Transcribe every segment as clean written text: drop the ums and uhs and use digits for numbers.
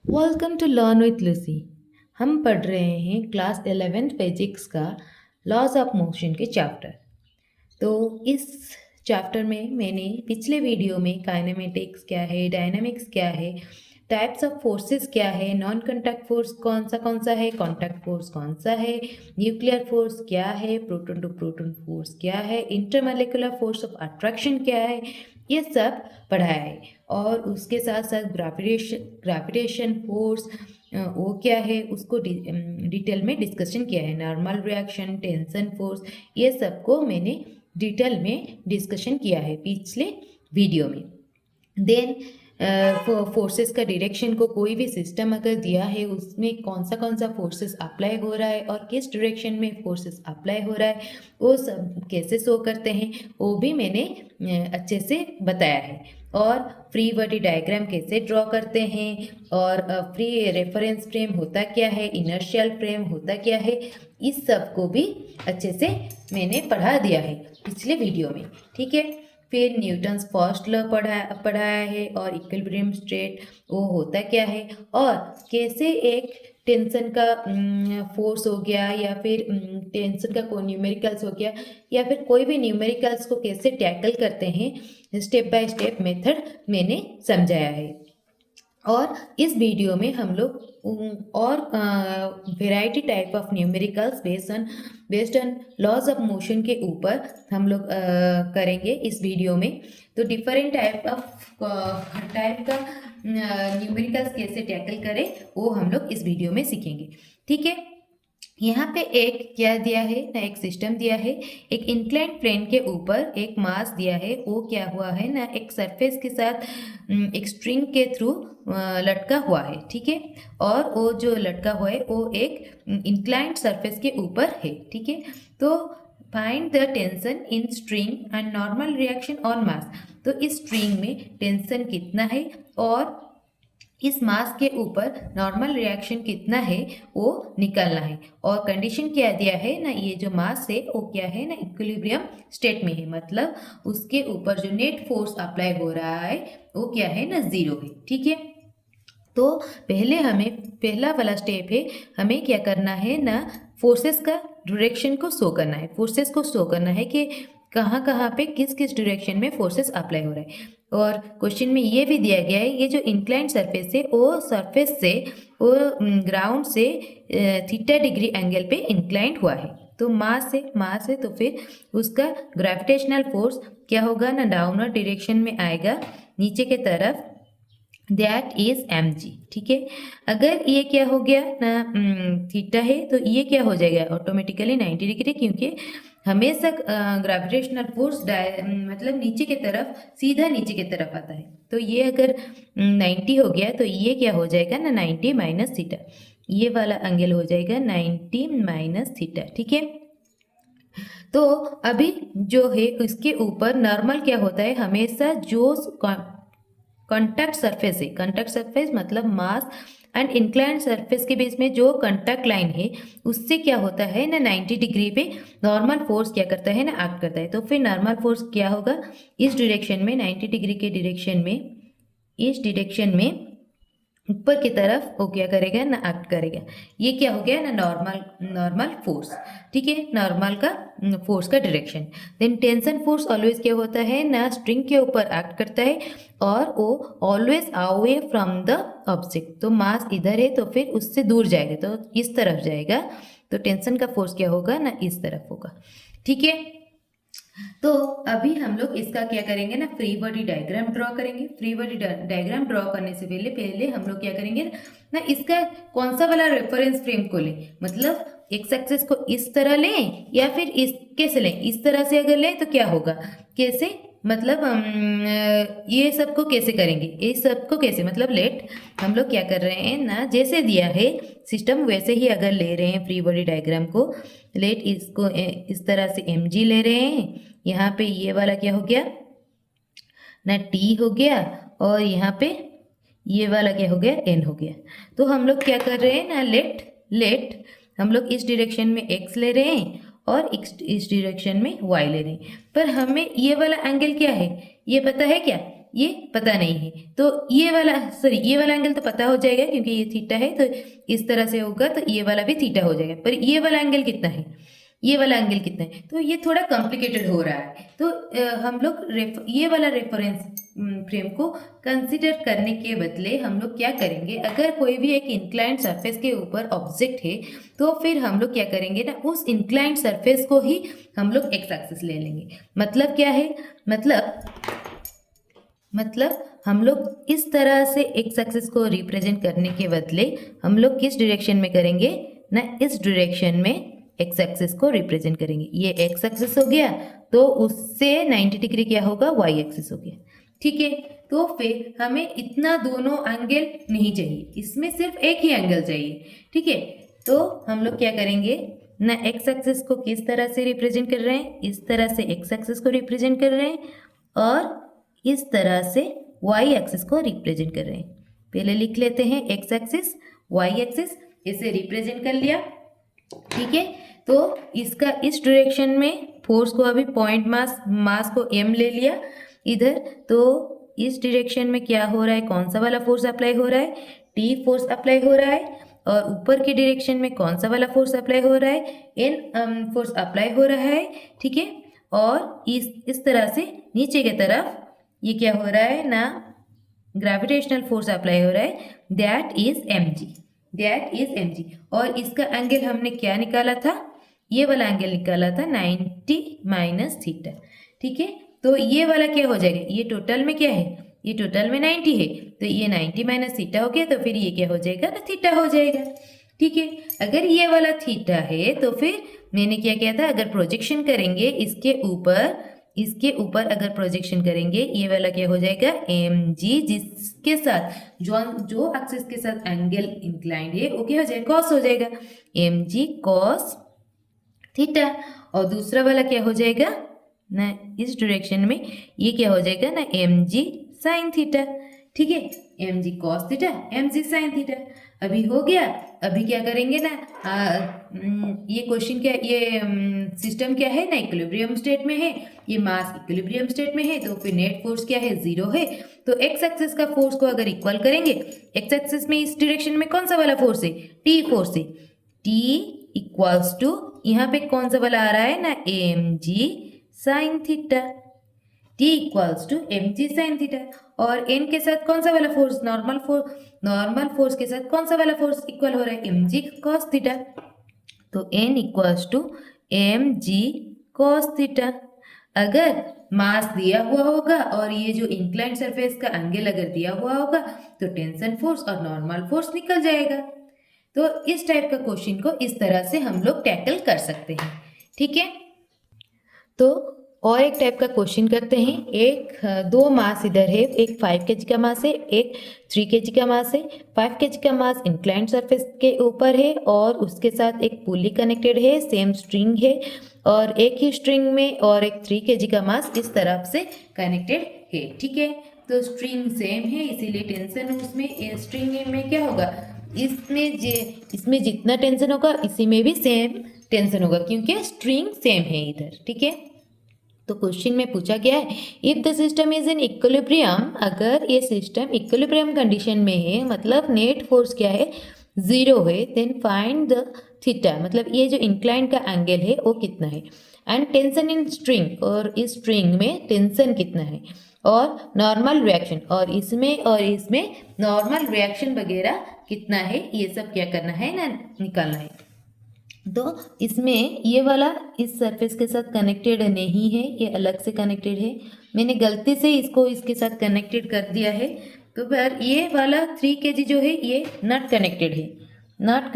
Welcome to learn with Lucy. हम पढ़ रहे हैं क्लास 11th फिजिक्स का लॉज ऑफ मोशन के चैप्टर। तो इस चैप्टर में मैंने पिछले वीडियो में काइनेमेटिक्स क्या है, डायनामिक्स क्या है, टाइप्स ऑफ फोर्सेस क्या है, नॉन कॉन्टैक्ट फोर्स कौन सा है, कॉन्टैक्ट फोर्स कौन सा है, न्यूक्लियर फोर्स क्या है, प्रोटॉन टू प्रोटॉन फोर्स क्या है, इंटरमॉलिक्यूलर फोर्स ऑफ अट्रैक्शन क्या है, ये सब पढ़ाया है। और उसके साथ साथ ग्रेविटेशन फोर्स वो क्या है उसको डिटेल में डिस्कशन किया है। नॉर्मल रिएक्शन, टेंशन फोर्स, ये सबको मैंने डिटेल में डिस्कशन किया है पिछले वीडियो में। देन फोर्सेस का डायरेक्शन को कोई भी सिस्टम अगर दिया है उसमें कौन सा फोर्सेस अप्लाई हो रहा है और किस डायरेक्शन में फोर्सेस अप्लाई हो रहा है वो सब कैसे शो करते हैं वो भी मैंने अच्छे से बताया है। और फ्री बॉडी डायग्राम कैसे ड्रॉ करते हैं और फ्री रेफरेंस फ्रेम होता क्या है, इनर्शियल फ्रेम होता क्या है, इस सब को भी अच्छे से मैंने पढ़ा दिया है पिछले वीडियो में। ठीक है, फिर न्यूटन्स फर्स्ट लॉ पढ़ाया है और इक्विलिब्रियम स्टेट वो होता क्या है और कैसे एक टेंशन का फोर्स हो गया या फिर टेंशन का कोई न्यूमेरिकल्स हो गया या फिर कोई भी न्यूमेरिकल्स को कैसे टैकल करते हैं, स्टेप बाय स्टेप मेथड मैंने समझाया है। और इस वीडियो में हम लोग और variety type of numericals based on laws of motion के ऊपर हम लोग करेंगे इस वीडियो में। तो डिफरेंट टाइप का न्यूमेरिकल्स कैसे टैकल करें वो हम लोग इस वीडियो में सीखेंगे। ठीक है, यहाँ पे एक क्या दिया है ना, एक सिस्टम दिया है, एक इंक्लाइंड प्लेन के ऊपर एक मास दिया है, वो क्या हुआ है ना, एक सरफेस के साथ एक स्ट्रिंग के थ्रू लटका हुआ है। ठीक है, और वो जो लटका हुआ है वो एक इंक्लाइंड सरफेस के ऊपर है। ठीक है, तो find the tension in string and normal reaction on मास। तो इस स्ट्रिंग में टेंशन कितना है और इस मास के ऊपर नॉर्मल रिएक्शन कितना है वो निकालना है। और कंडीशन क्या दिया है ना, ये जो मास है वो क्या है ना, इक्विलिब्रियम स्टेट में है, मतलब उसके ऊपर जो नेट फोर्स अप्लाई हो रहा है वो क्या है ना, 0 है। ठीक है, तो पहला वाला स्टेप है, हमें क्या करना है ना, फोर्सेस का डायरेक्शन को शो करना है। फोर्सेस को शो करना है कि कहाँ कहाँ पे किस किस डायरेक्शन में फोर्सेस अप्लाई हो रहा है। और क्वेश्चन में ये भी दिया गया है, ये जो इंक्लाइंड सरफेस है वो सरफेस से वो ग्राउंड से थीटा डिग्री एंगल पे इंक्लाइंड हुआ है। तो मास है तो फिर उसका ग्रेविटेशनल फोर्स क्या होगा ना, डाउनवर्ड डायरेक्शन में आएगा नीचे के तरफ, दैट इज mg। ठीक है, अगर ये क्या हो गया ना, थीटा है तो ये क्या हो जाएगा ऑटोमेटिकली 90 डिग्री, क्योंकि हमेशा ग्रेविटेशनल फोर्स मतलब नीचे की तरफ, सीधा नीचे की तरफ आता है। तो ये अगर 90 हो गया तो ये क्या हो जाएगा ना, 90 माइनस थीटा, ये वाला एंगल हो जाएगा 90 माइनस थीटा। ठीक है, तो अभी जो है उसके ऊपर नॉर्मल क्या होता है, हमेशा जो कॉन्टैक्ट सरफेस है, कॉन्टैक्ट सरफेस मतलब मास एंड इंक्लाइंड सरफेस के बीच में जो कॉन्टैक्ट लाइन है उससे क्या होता है ना, 90 डिग्री पे नॉर्मल फोर्स क्या करता है ना, एक्ट करता है। तो फिर नॉर्मल फोर्स क्या होगा, इस डायरेक्शन में 90 डिग्री के डायरेक्शन में, इस डायरेक्शन में ऊपर की तरफ वो क्या करेगा ना, एक्ट करेगा। ये क्या हो गया ना, नॉर्मल फोर्स। ठीक है, नॉर्मल का फोर्स का direction. Then tension force always क्या होता है ना, स्ट्रिंग के ऊपर एक्ट करता है और वो always away from the object. तो मास इधर है तो फिर उससे दूर जाएगा, तो इस तरफ जाएगा, तो टेंशन का फोर्स क्या होगा ना, इस तरफ होगा। ठीक है, तो अभी हम लोग इसका क्या करेंगे ना, फ्री बॉडी डायग्राम ड्रॉ करेंगे। फ्री बॉडी डायग्राम ड्रॉ करने से पहले हम लोग क्या करेंगे ना, इसका कौन सा वाला रेफरेंस फ्रेम को लें, मतलब एक्स एक्सिस को इस तरह लें या फिर इस कैसे लें, इस तरह से अगर लें तो क्या होगा, कैसे मतलब ये सबको कैसे करेंगे, ये सबको कैसे मतलब लेट हम लोग क्या कर रहे हैं ना, जैसे दिया है सिस्टम वैसे ही अगर ले रहे हैं फ्री बॉडी डायग्राम को, लेट इसको इस तरह से mg ले रहे हैं। यहाँ पे ये वाला क्या हो गया ना, t हो गया, और यहाँ पे ये वाला क्या हो गया, n हो गया। तो हम लोग क्या कर रहे हैं ना, लेट हम लोग इस डायरेक्शन में x ले रहे हैं और इस डायरेक्शन में y ले रहे हैं। पर हमें ये वाला एंगल क्या है ये पता है क्या, ये पता नहीं है। तो ये वाला एंगल तो पता हो जाएगा क्योंकि ये थीटा है, तो इस तरह से होगा तो ये वाला भी थीटा हो जाएगा। पर ये वाला एंगल कितना है, ये वाला एंगल कितना है, तो ये थोड़ा कॉम्प्लिकेटेड हो रहा है। तो हम लोग ये वाला रेफरेंस फ्रेम को कंसिडर करने के बदले हम लोग क्या करेंगे, अगर कोई भी एक इंक्लाइंड सरफेस के ऊपर ऑब्जेक्ट है तो फिर हम लोग क्या करेंगे ना, उस इंक्लाइंड सरफेस को ही हम लोग एक्स एक्सिस ले लेंगे। मतलब क्या है, मतलब हम लोग इस तरह से एक्स एक्सिस को रिप्रेजेंट करने के बदले हम लोग किस डायरेक्शन में करेंगे ना, इस डायरेक्शन में एक्स एक्सिस को रिप्रेजेंट करेंगे। ये एक्स एक्सिस हो गया, तो उससे 90 डिग्री क्या होगा, वाई एक्सिस हो गया। ठीक है, तो फिर हमें इतना दोनों एंगल नहीं चाहिए, इसमें सिर्फ एक ही एंगल चाहिए। ठीक है, तो हम लोग क्या करेंगे ना, एक्स एक्सिस को किस तरह से रिप्रेजेंट कर रहे हैं, इस तरह से एक्स एक्सिस को रिप्रेजेंट कर रहे हैं और इस तरह से वाई एक्सिस को रिप्रेजेंट कर रहे हैं। पहले लिख लेते हैं एक्स एक्सिस वाई एक्सिस, इसे रिप्रेजेंट कर लिया। ठीक है, तो इसका इस डायरेक्शन में फोर्स को अभी पॉइंट मास को m ले लिया इधर, तो इस डायरेक्शन में क्या हो रहा है, कौन सा वाला फोर्स अप्लाई हो रहा है, T फोर्स अप्लाई हो रहा है। और ऊपर के डायरेक्शन में कौन सा वाला फोर्स अप्लाई हो रहा है, N फोर्स अप्लाई हो रहा है। ठीक है, और इस तरह से नीचे की तरफ ये क्या हो रहा है ना, ग्रेविटेशनल फोर्स अप्लाई हो रहा है, दैट इज mg। और इसका एंगल हमने क्या निकाला था, ये वाला एंगल निकाला था 90 माइनस थीटा। ठीक है, तो ये वाला क्या हो जाएगा, ये टोटल में क्या है, ये टोटल में 90 है, तो ये 90 माइनस थीटा हो गया, तो फिर ये क्या हो जाएगा ना, थीटा हो जाएगा। ठीक है, अगर ये वाला थीटा है तो फिर मैंने क्या किया था, अगर प्रोजेक्शन करेंगे इसके ऊपर अगर प्रोजेक्शन करेंगे, ये वाला क्या हो जाएगा mg, जिसके साथ जो एक्सिस के साथ एंगल इंक्लाइंड है वो क्या हो जाएगा, कॉस हो जाएगा, mg कॉस थीटा। और दूसरा वाला क्या हो जाएगा ना, इस डायरेक्शन में ये क्या हो जाएगा ना, mg साइन थीटा। ठीक है, mg cos theta mg sine theta. अभी हो गया, अभी क्या करेंगे ना, ये क्वेश्चन क्या, ये सिस्टम क्या है ना, इक्विलिब्रियम स्टेट में है, ये मास इक्विलिब्रियम स्टेट में है, तो फिर नेट फोर्स क्या है, 0 है। तो एक्स एक्सिस का फोर्स को अगर इक्वल करेंगे, एक्स एक्सिस में इस डायरेक्शन में कौन सा वाला फोर्स है, टी फोर्स है, टी इक्वल्स टू यहाँ पे कौन सा वाला आ रहा है ना, mg sine theta, t equals to mg sine theta. और n के साथ कौन सा वाला फोर्स, नॉर्मल फोर्स के साथ कौन सा वाला फोर्स इक्वल हो रहा है, mg cos थीटा। तो n equals to mg cos theta. अगर मास दिया हुआ होगा और ये जो इंक्लाइंड सरफेस का एंगल अगर दिया हुआ होगा तो टेंशन फोर्स और नॉर्मल फोर्स निकल जाएगा। तो इस टाइप का क्वेश्चन को इस तरह से हम लोग टैकल कर सकते हैं। ठीक है, तो और एक टाइप का क्वेश्चन करते हैं। दो मास इधर है, एक 5 kg का मास है, एक 3 kg का मास है। 5 kg का मास इंक्लाइंड सरफेस के ऊपर है और उसके साथ एक पुली कनेक्टेड है, सेम स्ट्रिंग है, और एक ही स्ट्रिंग में और एक 3 kg का मास इस तरफ से कनेक्टेड है। ठीक है, तो स्ट्रिंग सेम है इसीलिए टेंशन उसमें स्ट्रिंग में क्या होगा, इसमें जितना टेंशन होगा इसी में भी सेम टेंशन होगा क्योंकि स्ट्रिंग सेम है इधर। ठीक है, तो क्वेश्चन में पूछा गया है, if the system is in equilibrium, अगर ये सिस्टम इक्विलिब्रियम कंडीशन में है, मतलब नेट फोर्स क्या है, 0 है, देन फाइंड द थीटा, मतलब ये जो इंक्लाइंड का एंगल है वो कितना है, एंड टेंशन इन स्ट्रिंग, और इस स्ट्रिंग में टेंशन कितना है, और नॉर्मल रिएक्शन, और इसमें नॉर्मल रिएक्शन वगैरह कितना है, ये सब क्या करना है ना, निकालना है। तो इसमें ये वाला इस सरफेस के साथ कनेक्टेड नहीं है, ये अलग से कनेक्टेड है, मैंने गलती से इसको इसके साथ कनेक्टेड कर दिया है। तो पर ये वाला 3 kg जो है ये नॉट कनेक्टेड है, नॉट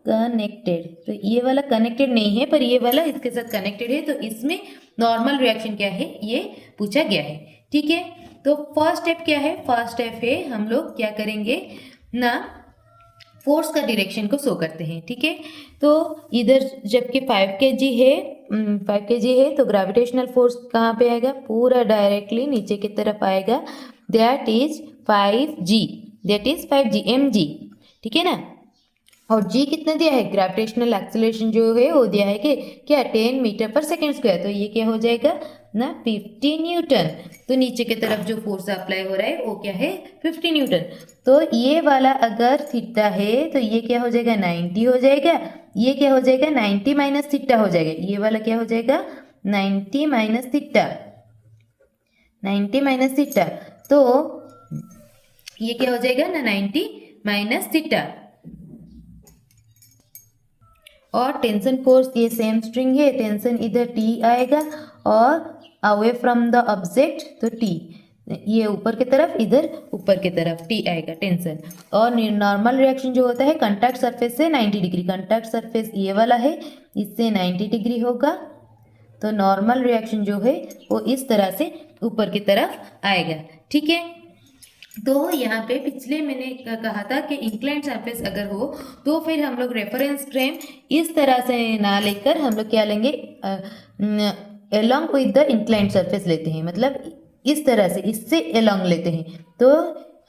कनेक्टेड, तो ये वाला कनेक्टेड नहीं है, पर ये वाला इसके साथ कनेक्टेड है, तो इसमें नॉर्मल रिएक्शन क्या है ये पूछा गया है। ठीक है, तो फर्स्ट स्टेप क्या है, फर्स्ट स्टेप है हम लोग क्या करेंगे ना, फोर्स का डायरेक्शन को शो करते हैं। ठीक है, तो इधर जबकि 5 kg है तो ग्रेविटेशनल फोर्स कहाँ पे आएगा, पूरा डायरेक्टली नीचे की तरफ आएगा, दैट इज 5g mg। ठीक है ना, और g कितना दिया है, ग्रेविटेशनल एक्सेलरेशन जो है वो दिया है कि क्या 10 मीटर पर सेकेंड स्क्वायर, तो ये क्या हो जाएगा ना 50 न्यूटन। तो नीचे की तरफ जो फोर्स अप्लाई हो रहा है वो क्या है 50 न्यूटन। तो ये वाला अगर थीटा है तो ये क्या हो जाएगा 90 हो जाएगा। ये क्या हो जाएगा 90 माइनस थीटा हो जाएगा। ये वाला क्या हो जाएगा 90 माइनस थीटा, 90 माइनस थीटा। तो ये क्या हो जाएगा ना 90 माइनस थीटा। और टेंशन फोर्स ये सेम स्ट्रिंग है, टेंशन इधर टी आएगा और अवे फ्रॉम द ऑब्जेक्ट तो टी, ये ऊपर की तरफ इधर ऊपर की तरफ टी आएगा टेंशन। और नॉर्मल रिएक्शन जो होता है कांटेक्ट सरफेस से 90 डिग्री, कांटेक्ट सरफेस ये वाला है इससे 90 डिग्री होगा। तो नॉर्मल रिएक्शन जो है वो इस तरह से ऊपर की तरफ आएगा। ठीक है। तो यहाँ पे पिछले मैंने कहा था कि इंक्लाइंड सरफेस अगर हो तो फिर हम लोग रेफरेंस फ्रेम इस तरह से ना लेकर हम लोग क्या लेंगे along with the inclined surface लेते हैं, मतलब इस तरह से इससे अलोंग लेते हैं। तो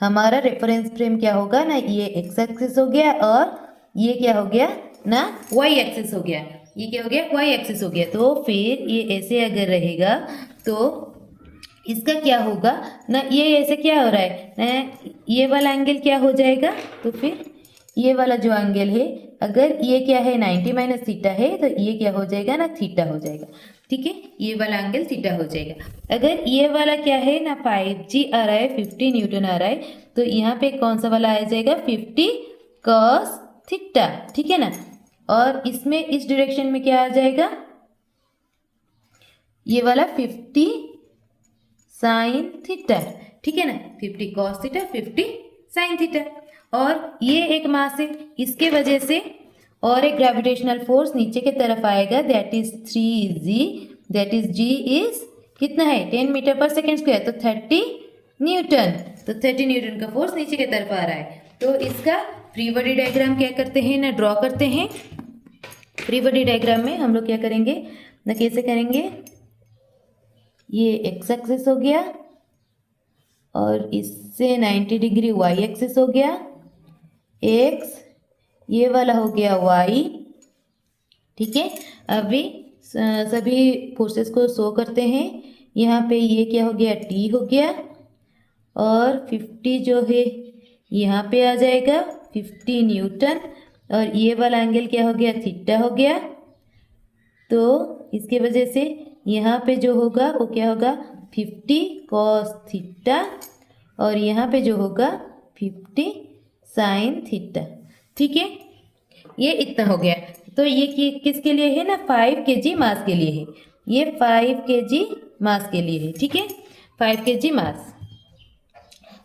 हमारा रेफरेंस फ्रेम क्या होगा ना ये एक्स एक्सिस हो गया और ये क्या हो गया ना वाई एक्सिस हो गया। ये क्या हो गया वाई एक्सिस हो गया। तो फिर ये ऐसे अगर रहेगा तो इसका क्या होगा ना ये ऐसे क्या हो रहा है ना ये वाला एंगल क्या हो जाएगा। तो फिर ये वाला जो एंगल है अगर ये क्या है 90 माइनस थीटा है तो ये क्या हो जाएगा ना थीटा हो जाएगा। ठीक है, ये वाला एंगल थीटा हो जाएगा। अगर ये वाला क्या है ना 5G आ रहा है 50 न्यूटन आ रहा है तो यहाँ पे कौन सा वाला आ जाएगा 50 कॉस थीटा। ठीक है ना। और इसमें इस डायरेक्शन में क्या आ जाएगा ये वाला 50 साइन थीटा। ठीक है ना 50 कॉस थीटा 50 साइन थीटा। और ये एक मास है इसके वजह से और एक ग्रेविटेशनल फोर्स नीचे की तरफ आएगा that is 3g, that is g is कितना है 10 मीटर पर सेकेंड स्क्वायर तो 30 न्यूटन। तो 30 न्यूटन का फोर्स नीचे की तरफ आ रहा है। तो इसका फ्री बॉडी डायग्राम क्या करते हैं ना ड्रॉ करते हैं। फ्री बॉडी डायग्राम में हम लोग क्या करेंगे ना कैसे करेंगे, ये एक्स एक्सिस हो गया और इससे 90 डिग्री वाई एक्सिस हो गया एक्स, ये वाला हो गया वाई। ठीक है, अभी सभी फोर्सेस को शो करते हैं। यहाँ पे ये क्या हो गया टी हो गया और 50 जो है यहाँ पे आ जाएगा 50 न्यूटन और ये वाला एंगल क्या हो गया थीटा हो गया। तो इसके वजह से यहाँ पे जो होगा वो क्या होगा 50 कॉस थीटा और यहाँ पे जो होगा 50 साइन थीटा। ठीक है, ये इतना हो गया। तो ये किसके लिए है ना 5 kg मास के लिए है, ये 5 kg मास के लिए है। ठीक है 5 kg मास।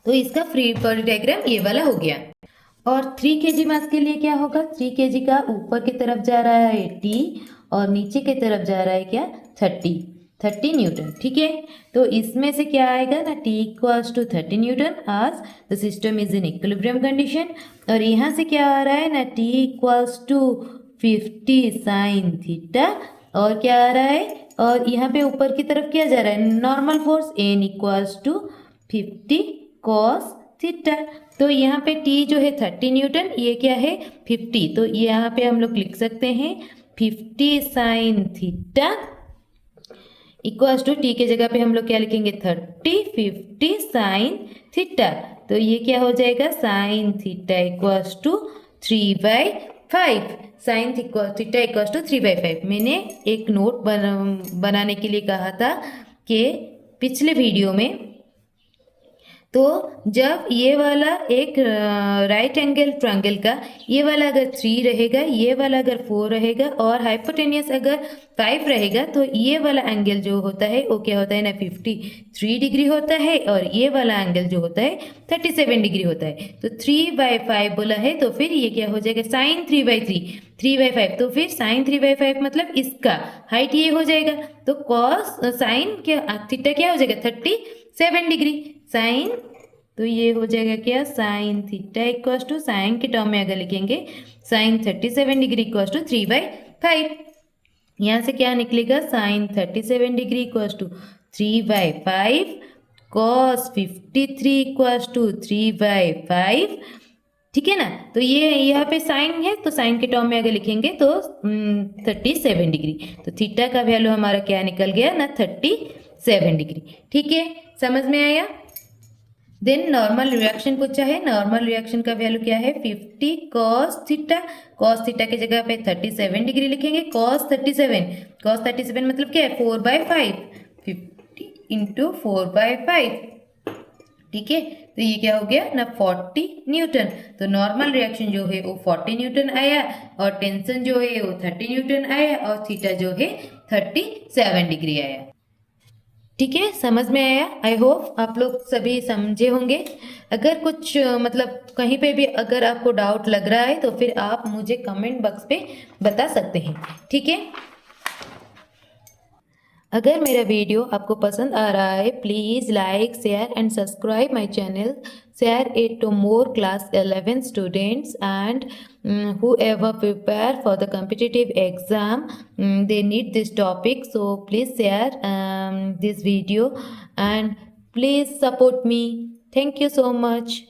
तो इसका फ्री बॉडी डायग्राम ये वाला हो गया। और 3 kg मास के लिए क्या होगा 3 kg का ऊपर की तरफ जा रहा है टी और नीचे की तरफ जा रहा है क्या 30 न्यूटन। ठीक है, तो इसमें से क्या आएगा ना T equals to 30 newton as the system is in equilibrium condition. और यहाँ से क्या आ रहा है ना T equals to 50 sine theta और क्या आ रहा है और यहाँ पे ऊपर की तरफ क्या जा रहा है normal force N equals to 50 cos theta. तो यहाँ पे T जो है 30 न्यूटन ये क्या है 50, तो यहाँ पे हम लोग लिख सकते हैं 50 sine theta equals to T के जगह पे हम लोग क्या लिखेंगे 50 साइन थीटा। तो ये क्या हो जाएगा sine theta equals to 3/5, sine theta equals to 3/5। मैंने एक नोट बनाने के लिए कहा था कि पिछले वीडियो में, तो जब ये वाला एक राइट एंगल ट्रायंगल का ये वाला अगर 3 रहेगा ये वाला अगर 4 रहेगा और हाइपोटेनियस अगर 5 रहेगा तो ये वाला एंगल जो होता है वो क्या होता है ना 53 डिग्री होता है और ये वाला एंगल जो होता है 37 डिग्री होता है। तो 3/5 बोला है तो फिर ये क्या हो जाएगा साइन 3/5 तो फिर साइन 3/5 मतलब इसका हाइट ये हो जाएगा। तो कॉस साइन क्या थीटा क्या हो जाएगा 37 डिग्री साइन। तो ये हो जाएगा क्या sine theta equals to sine के टर्म में अगर लिखेंगे साइन 37 डिग्री इक्वल्स टू 3/5। यहाँ से क्या निकलेगा sine 37 degree equals to 3/5 cos 53 equals to 3/5। ठीक है ना। तो ये यहाँ पे साइन है तो साइन के टर्म में अगर लिखेंगे तो 37 डिग्री, तो थीटा का वैल्यू हमारा क्या निकल गया ना 37 7 डिग्री। ठीक है, समझ में आया। देन नॉर्मल रिएक्शन पूछा है, नॉर्मल रिएक्शन का वैल्यू क्या है 50 cos थीटा, cos थीटा की जगह पे 37 डिग्री लिखेंगे। cos 37 मतलब क्या है 4/5, 50 इंटू 4/5। ठीक है, तो ये क्या हो गया ना 40 न्यूटन। तो नॉर्मल रिएक्शन जो है वो 40 न्यूटन आया और टेंशन जो है वो 30 न्यूटन आया और थीटा जो है 37 डिग्री आया। ठीक है, समझ में आया। आई होप आप लोग सभी समझे होंगे। अगर कुछ मतलब कहीं पे भी अगर आपको डाउट लग रहा है तो फिर आप मुझे कमेंट बॉक्स पे बता सकते हैं। ठीक है, अगर मेरा वीडियो आपको पसंद आ रहा है please like share and subscribe my channel, share it to more class 11 students and whoever prepare for the competitive exam, they need this topic, so please share this video and please support me. Thank you so much.